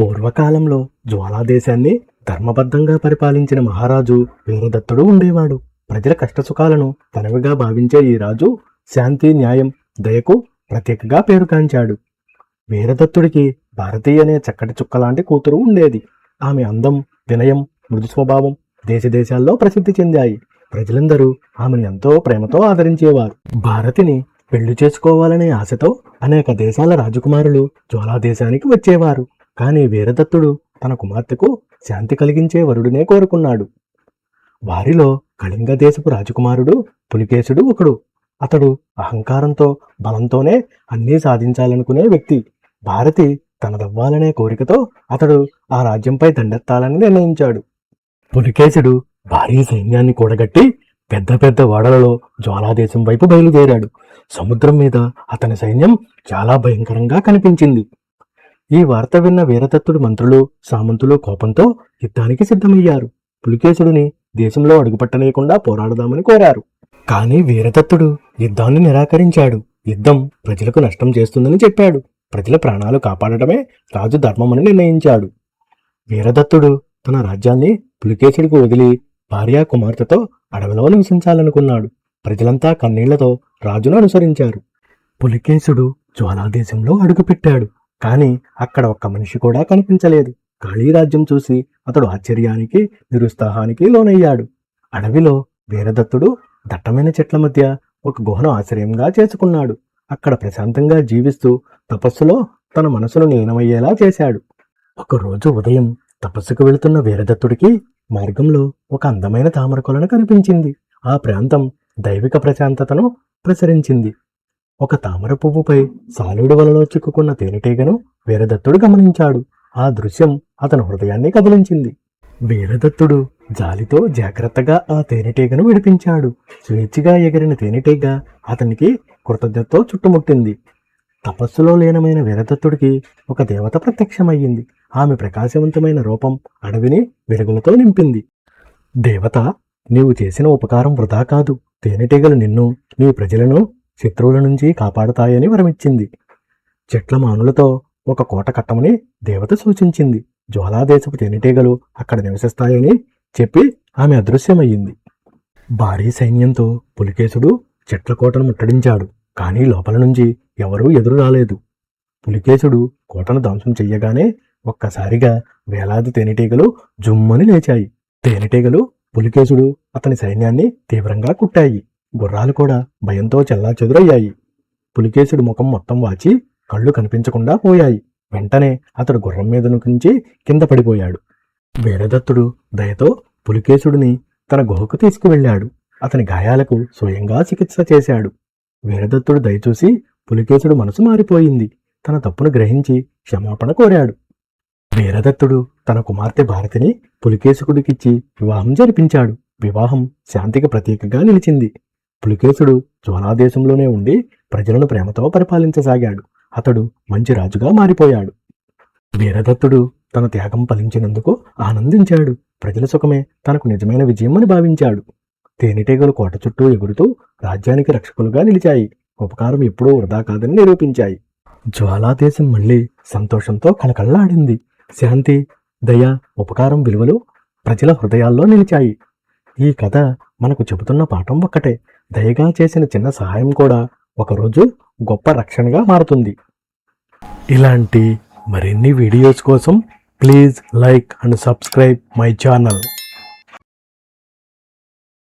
పూర్వకాలంలో జ్వాలాదేశాన్ని ధర్మబద్ధంగా పరిపాలించిన మహారాజు వీరదత్తుడు ఉండేవాడు. ప్రజల కష్టసుఖాలను తనవిగా భావించే ఈ రాజు శాంతి, న్యాయం, దయకు ప్రత్యేకగా పేరుగాంచాడు. వీరదత్తుడికి భారతి అనే చక్కటి చుక్కలాంటి కూతురు ఉండేది. ఆమె అందం, వినయం, మృదు స్వభావం దేశదేశాల్లో ప్రసిద్ధి చెందాయి. ప్రజలందరూ ఆమెను ఎంతో ప్రేమతో ఆదరించేవారు. భారతిని పెళ్లి చేసుకోవాలనే ఆశతో అనేక దేశాల రాజకుమారులు జ్వాలాదేశానికి వచ్చేవారు. కానీ వీరదత్తుడు తన కుమార్తెకు శాంతి కలిగించే వరుడినే కోరుకున్నాడు. వారిలో కళింగ దేశపు రాజకుమారుడు పులికేశుడు ఒకడు. అతడు అహంకారంతో, బలంతోనే అన్నీ సాధించాలనుకునే వ్యక్తి. భారతి తనదవ్వాలనే కోరికతో అతడు ఆ రాజ్యంపై దండెత్తాలని నిర్ణయించాడు. పులికేశుడు భారీ సైన్యాన్ని కూడగట్టి పెద్ద పెద్ద ఓడలలో జ్వాలాదేశం వైపు బయలుదేరాడు. సముద్రం మీద అతని సైన్యం చాలా భయంకరంగా కనిపించింది. ఈ వార్త విన్న వీరదత్తుడు మంత్రులు, సామంతులు కోపంతో యుద్ధానికి సిద్ధమయ్యారు. పులికేశుడిని దేశంలో అడుగుపట్టనీయకుండా పోరాడదామని కోరారు. కానీ వీరదత్తుడు యుద్ధాన్ని నిరాకరించాడు. యుద్ధం ప్రజలకు నష్టం చేస్తుందని చెప్పాడు. ప్రజల ప్రాణాలు కాపాడటమే రాజు ధర్మమని నిర్ణయించాడు. వీరదత్తుడు తన రాజ్యాన్ని పులికేశుడికి వదిలి భార్యా కుమార్తెతో అడవిలో నివసించాలనుకున్నాడు. ప్రజలంతా కన్నీళ్లతో రాజును అనుసరించారు. పులికేశుడు జ్వాలాదేశంలో అడుగుపెట్టాడు. కాని అక్కడ ఒక్క మనిషి కూడా కనిపించలేదు. ఖాళీ రాజ్యం చూసి అతడు ఆశ్చర్యానికి, నిరుత్సాహానికి లోనయ్యాడు. అడవిలో వీరదత్తుడు దట్టమైన చెట్ల మధ్య ఒక గుహను ఆశ్రయంగా చేసుకున్నాడు. అక్కడ ప్రశాంతంగా జీవిస్తూ తపస్సులో తన మనసును లీనమయ్యేలా చేశాడు. ఒకరోజు ఉదయం తపస్సుకు వెళుతున్న వీరదత్తుడికి మార్గంలో ఒక అందమైన తామర కొలను కనిపించింది. ఆ ప్రాంతం దైవిక ప్రశాంతతను ప్రసరించింది. ఒక తామర పువ్వుపై సాలుడు వలలో చిక్కుకున్న తేనెటీగను వీరదత్తుడు గమనించాడు. ఆ దృశ్యం అతని హృదయాన్ని కదిలించింది. వీరదత్తుడు జాలితో జాగ్రత్తగా ఆ తేనెటీగను విడిపించాడు. స్వేచ్ఛగా ఎగిరిన తేనెటీగ అతనికి కృతజ్ఞతతో చుట్టుముట్టింది. తపస్సులో లీనమైన వీరదత్తుడికి ఒక దేవత ప్రత్యక్షమయ్యింది. ఆమె ప్రకాశవంతమైన రూపం అడవిని వెలుగులతో నింపింది. దేవత, నీవు చేసిన ఉపకారం వృధా కాదు. తేనెటీగలు నిన్ను, నీ ప్రజలను శత్రువుల నుంచి కాపాడుతాయని వరమిచ్చింది. చెట్ల మానులతో ఒక కోట కట్టమని దేవత సూచించింది. జ్వాలాదేశపు తేనెటీగలు అక్కడ నివసిస్తాయని చెప్పి ఆమె అదృశ్యమయ్యింది. భారీ సైన్యంతో పులికేశుడు చెట్ల కోటను ముట్టడించాడు. కానీ లోపల నుంచి ఎవరూ ఎదురు రాలేదు. పులికేశుడు కోటను ధ్వంసం చెయ్యగానే ఒక్కసారిగా వేలాది తేనెటీగలు జుమ్మని లేచాయి. తేనెటీగలు పులికేశుడు, అతని సైన్యాన్ని తీవ్రంగా కుట్టాయి. గుర్రాలు కూడా భయంతో చెల్లాచెదురయ్యాయి. పులికేశుడు ముఖం మొత్తం వాచి కళ్ళు కనిపించకుండా పోయాయి. వెంటనే అతడు గుర్రం మీద నుంచి కింద పడిపోయాడు. వీరదత్తుడు దయతో పులికేశుడిని తన గుహకు తీసుకువెళ్ళాడు. అతని గాయాలకు స్వయంగా చికిత్స చేశాడు. వీరదత్తుడు దయచూసి పులికేశుడు మనసు మారిపోయింది. తన తప్పును గ్రహించి క్షమాపణ కోరాడు. వీరదత్తుడు తన కుమార్తె భారతిని పులికేశుడికిచ్చి వివాహం జరిపించాడు. వివాహం శాంతికి ప్రతీకగా నిలిచింది. పులికేశుడు జ్వాలాదేశంలోనే ఉండి ప్రజలను ప్రేమతో పరిపాలించసాగాడు. అతడు మంచి రాజుగా మారిపోయాడు. వీరదత్తుడు తన త్యాగం ఫలించినందుకు ఆనందించాడు. ప్రజల సుఖమే తనకు నిజమైన విజయం అని భావించాడు. తేనెటీగలు కోట చుట్టూ ఎగురుతూ రాజ్యానికి రక్షకులుగా నిలిచాయి. ఉపకారం ఎప్పుడూ వృధా కాదని నిరూపించాయి. జ్వాలాదేశం మళ్లీ సంతోషంతో కళకళలాడింది. శాంతి, దయ, ఉపకారం విలువలు ప్రజల హృదయాల్లో నిలిచాయి. ఈ కథ మనకు చెబుతున్న పాఠం ఒక్కటే: దయగా చేసిన చిన్న సహాయం కూడా ఒకరోజు గొప్ప రక్షణగా మారుతుంది. ఇలాంటి మరిన్ని వీడియోస్ కోసం please like and subscribe my channel.